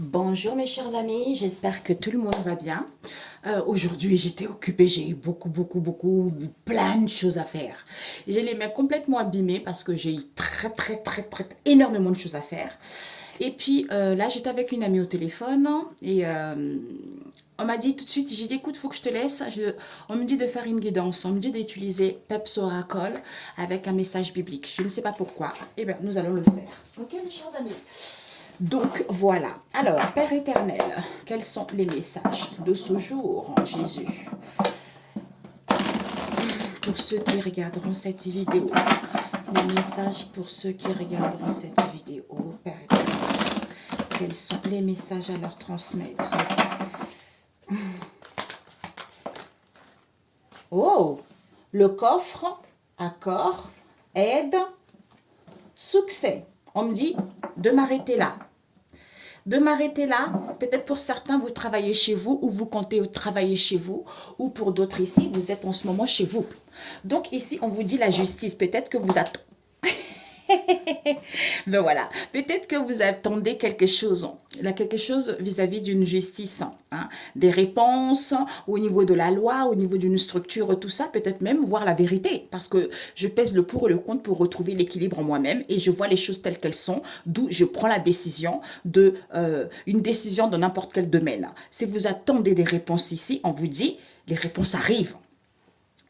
Bonjour mes chers amis, j'espère que tout le monde va bien. Aujourd'hui j'étais occupée, j'ai eu beaucoup, plein de choses à faire. J'ai les mains complètement abîmées parce que j'ai eu énormément de choses à faire. Et puis là j'étais avec une amie au téléphone et on m'a dit tout de suite, j'ai dit écoute, faut que je te laisse. On me dit de faire une guidance, on me dit d'utiliser Peps Oracle avec un message biblique. Je ne sais pas pourquoi. Eh bien nous allons le faire. Ok mes chers amis. Donc voilà. Alors, Père éternel, quels sont les messages de ce jour, Jésus, pour ceux qui regarderont cette vidéo? Les messages pour ceux qui regarderont cette vidéo, Père éternel. Quels sont les messages à leur transmettre? Oh, le coffre, accord, aide, succès. On me dit de m'arrêter là. De m'arrêter là, peut-être pour certains, vous travaillez chez vous ou vous comptez travailler chez vous, ou pour d'autres ici, vous êtes en ce moment chez vous. Donc ici, on vous dit la justice. Peut-être que vous attendez. Ben voilà, peut-être que vous attendez quelque chose vis-à-vis d'une justice, hein, des réponses au niveau de la loi, au niveau d'une structure, tout ça, peut-être même voir la vérité, parce que je pèse le pour et le contre pour retrouver l'équilibre en moi-même et je vois les choses telles qu'elles sont, d'où je prends la décision une décision dans n'importe quel domaine. Si vous attendez des réponses ici, on vous dit, les réponses arrivent.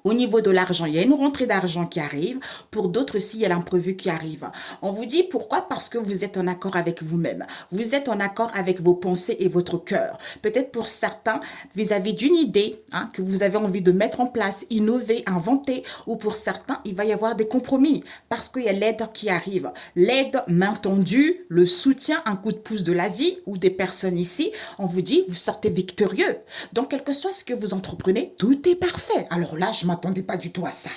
Au niveau de l'argent, il y a une rentrée d'argent qui arrive. Pour d'autres aussi, il y a l'imprévu qui arrive. On vous dit pourquoi? Parce que vous êtes en accord avec vous-même. Vous êtes en accord avec vos pensées et votre cœur. Peut-être pour certains, vis-à-vis d'une idée que vous avez envie de mettre en place, innover, inventer. Ou pour certains, il va y avoir des compromis. Parce qu'il y a l'aide qui arrive. L'aide, main tendue, le soutien, un coup de pouce de la vie ou des personnes ici. On vous dit, vous sortez victorieux. Donc, quel que soit ce que vous entreprenez, tout est parfait. Alors là, je m'attendais pas du tout à ça.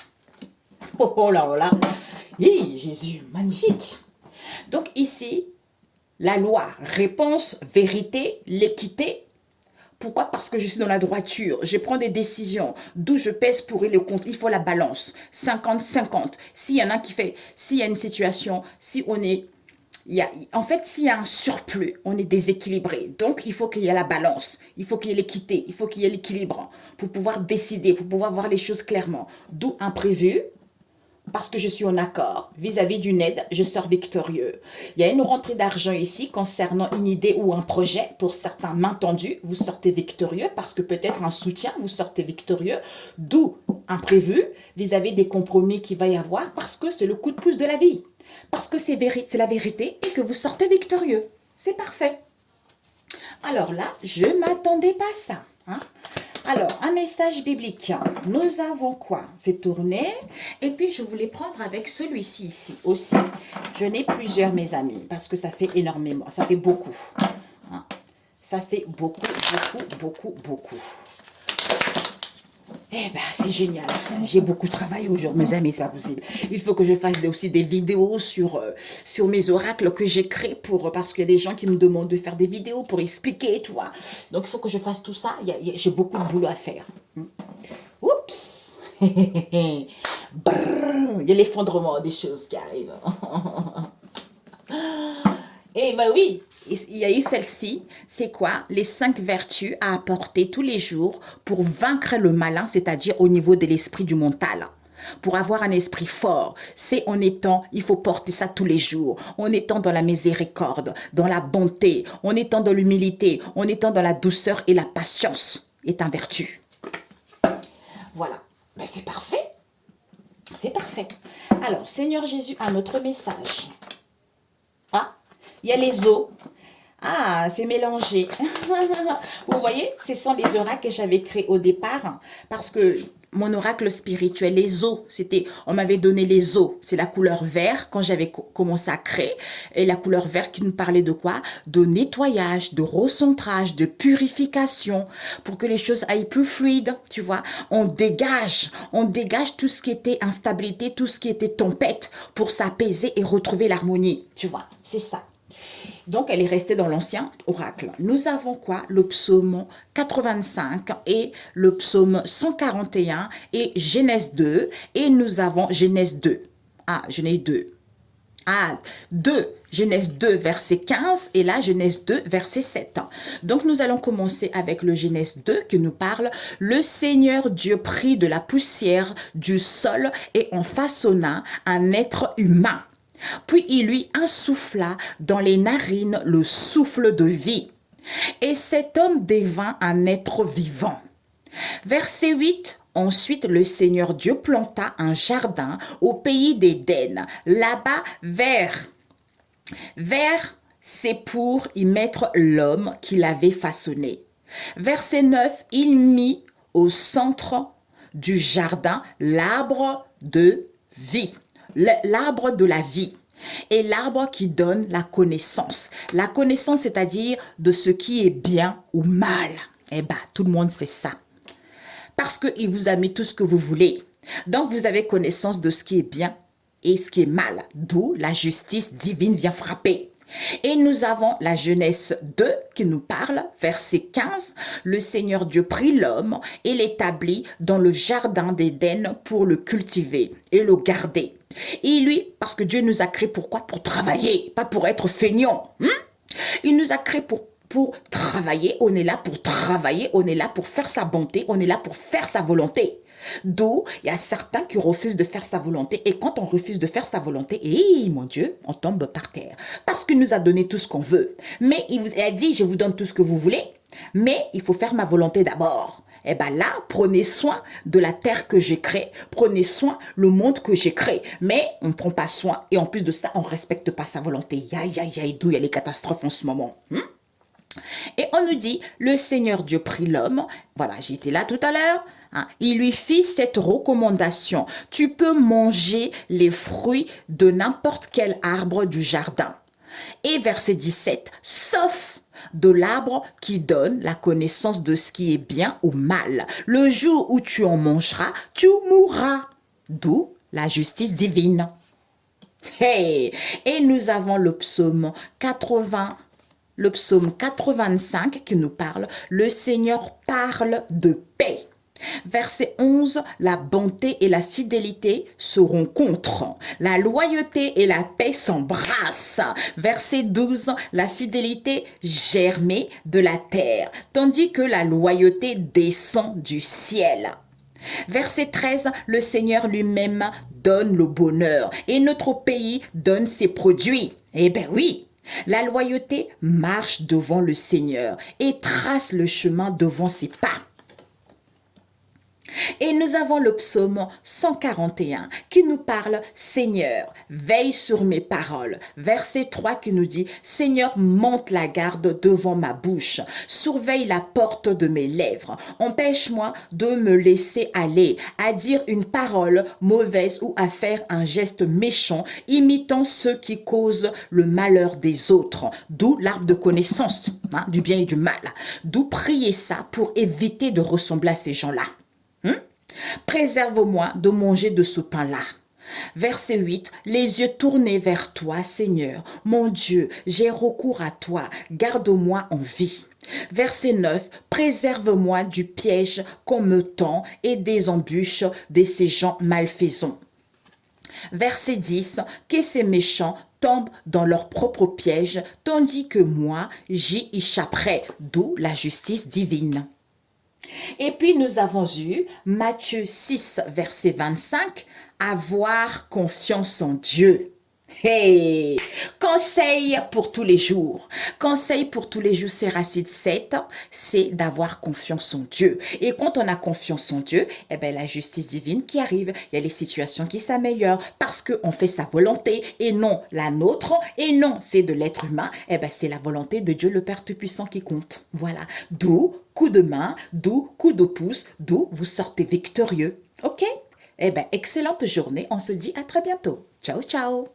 Oh là là. Hey, Jésus, magnifique. Donc ici, la loi, réponse, vérité, l'équité. Pourquoi? Parce que je suis dans la droiture. Je prends des décisions. D'où je pèse pour et le contre. Il faut la balance. 50-50. S'il y en a qui fait, s'il y a une situation, si on est en fait, s'il y a un surplus, on est déséquilibré. Donc, il faut qu'il y ait la balance, il faut qu'il y ait l'équité, il faut qu'il y ait l'équilibre pour pouvoir décider, pour pouvoir voir les choses clairement. D'où imprévu, parce que je suis en accord vis-à-vis d'une aide, je sors victorieux. Il y a une rentrée d'argent ici concernant une idée ou un projet. Pour certains, main tendue, vous sortez victorieux parce que peut-être un soutien, vous sortez victorieux. D'où imprévu vis-à-vis des compromis qu'il va y avoir parce que c'est le coup de pouce de la vie. Parce que c'est la vérité et que vous sortez victorieux. C'est parfait. Alors là, je ne m'attendais pas à ça. Alors, un message biblique. Nous avons quoi? C'est tourné. Et puis, je voulais prendre avec celui-ci ici aussi. Je n'ai plusieurs, mes amis, parce que ça fait énormément. Ça fait beaucoup. Ça fait beaucoup. Eh ben, c'est génial. J'ai beaucoup travaillé aujourd'hui, mes amis, c'est pas possible. Il faut que je fasse aussi des vidéos sur mes oracles que j'ai créés parce qu'il y a des gens qui me demandent de faire des vidéos pour expliquer, tu vois. Donc, il faut que je fasse tout ça. J'ai beaucoup de boulot à faire. Oups! Brrr, il y a l'effondrement des choses qui arrivent. Eh ben oui, il y a eu celle-ci. C'est quoi? Les 5 vertus à apporter tous les jours pour vaincre le malin, c'est-à-dire au niveau de l'esprit du mental. Pour avoir un esprit fort, c'est en étant, il faut porter ça tous les jours, en étant dans la miséricorde, dans la bonté, en étant dans l'humilité, en étant dans la douceur et la patience est un vertu. Voilà, ben c'est parfait. C'est parfait. Alors, Seigneur Jésus, un autre message. Ah, il y a les os. Ah, c'est mélangé. Vous voyez, ce sont les oracles que j'avais créés au départ parce que mon oracle spirituel, les os, on m'avait donné les os. C'est la couleur vert quand j'avais commencé à créer. Et la couleur vert qui nous parlait de quoi? De nettoyage, de recentrage, de purification pour que les choses aillent plus fluides, tu vois. On dégage tout ce qui était instabilité, tout ce qui était tempête pour s'apaiser et retrouver l'harmonie, tu vois. C'est ça. Donc, elle est restée dans l'ancien oracle. Nous avons quoi? Le psaume 85 et le psaume 141 et Genèse 2. Et nous avons Genèse 2. Ah, j'en ai deux. Ah, 2, Genèse 2, verset 15 et là, Genèse 2, verset 7. Donc, nous allons commencer avec le Genèse 2 qui nous parle. Le Seigneur Dieu prit de la poussière du sol et en façonna un être humain. Puis il lui insuffla dans les narines le souffle de vie. Et cet homme devint un être vivant. Verset 8. Ensuite, le Seigneur Dieu planta un jardin au pays d'Éden, là-bas c'est pour y mettre l'homme qu'il avait façonné. Verset 9, il mit au centre du jardin l'arbre de vie, l'arbre de la vie. Et l'arbre qui donne la connaissance. La connaissance, c'est-à-dire de ce qui est bien ou mal. Eh bien, tout le monde sait ça. Parce qu'il vous a mis tout ce que vous voulez. Donc, vous avez connaissance de ce qui est bien et ce qui est mal. D'où la justice divine vient frapper. Et nous avons la Genèse 2 qui nous parle, verset 15. Le Seigneur Dieu prit l'homme et l'établit dans le jardin d'Éden pour le cultiver et le garder. Et lui, parce que Dieu nous a créés pourquoi? Pour travailler, pas pour être feignants. Il nous a créés pour travailler, on est là pour travailler, on est là pour faire sa bonté, on est là pour faire sa volonté. D'où il y a certains qui refusent de faire sa volonté. Et quand on refuse de faire sa volonté, mon Dieu, on tombe par terre. Parce qu'il nous a donné tout ce qu'on veut. Mais il a dit, je vous donne tout ce que vous voulez, mais il faut faire ma volonté d'abord. Eh bien là, prenez soin de la terre que j'ai créée, prenez soin le monde que j'ai créé. Mais on ne prend pas soin et en plus de ça, on ne respecte pas sa volonté. D'où il y a les catastrophes en ce moment. Et on nous dit, le Seigneur Dieu prit l'homme, voilà, j'étais là tout à l'heure, il lui fit cette recommandation, tu peux manger les fruits de n'importe quel arbre du jardin. Et verset 17, sauf de l'arbre qui donne la connaissance de ce qui est bien ou mal. Le jour où tu en mangeras, tu mourras. D'où la justice divine. Hey! Et nous avons le psaume 85 qui nous parle, le Seigneur parle de paix. Verset 11, la bonté et la fidélité se rencontrent. La loyauté et la paix s'embrassent. Verset 12, la fidélité germée de la terre, tandis que la loyauté descend du ciel. Verset 13, le Seigneur lui-même donne le bonheur et notre pays donne ses produits. Eh bien oui, la loyauté marche devant le Seigneur et trace le chemin devant ses pas. Et nous avons le psaume 141 qui nous parle, Seigneur, veille sur mes paroles. Verset 3 qui nous dit, Seigneur, monte la garde devant ma bouche, surveille la porte de mes lèvres, empêche-moi de me laisser aller, à dire une parole mauvaise ou à faire un geste méchant, imitant ceux qui causent le malheur des autres. D'où l'arbre de connaissance, du bien et du mal. D'où prier ça pour éviter de ressembler à ces gens-là. Préserve-moi de manger de ce pain-là. Verset 8, les yeux tournés vers toi, Seigneur. Mon Dieu, j'ai recours à toi. Garde-moi en vie. Verset 9, préserve-moi du piège qu'on me tend et des embûches de ces gens malfaisants. Verset 10, que ces méchants tombent dans leur propre piège, tandis que moi, j'y échapperai. D'où la justice divine. Et puis nous avons eu Matthieu 6, verset 25, avoir confiance en Dieu. Hey! Conseil pour tous les jours. Conseil pour tous les jours, c'est Racine 7, c'est d'avoir confiance en Dieu. Et quand on a confiance en Dieu, eh bien, la justice divine qui arrive, il y a les situations qui s'améliorent parce qu'on fait sa volonté et non la nôtre. Et non, c'est de l'être humain. Eh bien, c'est la volonté de Dieu le Père Tout-Puissant qui compte. Voilà. D'où coup de main, d'où coup de pouce, d'où vous sortez victorieux. OK? Eh bien, excellente journée. On se dit à très bientôt. Ciao, ciao.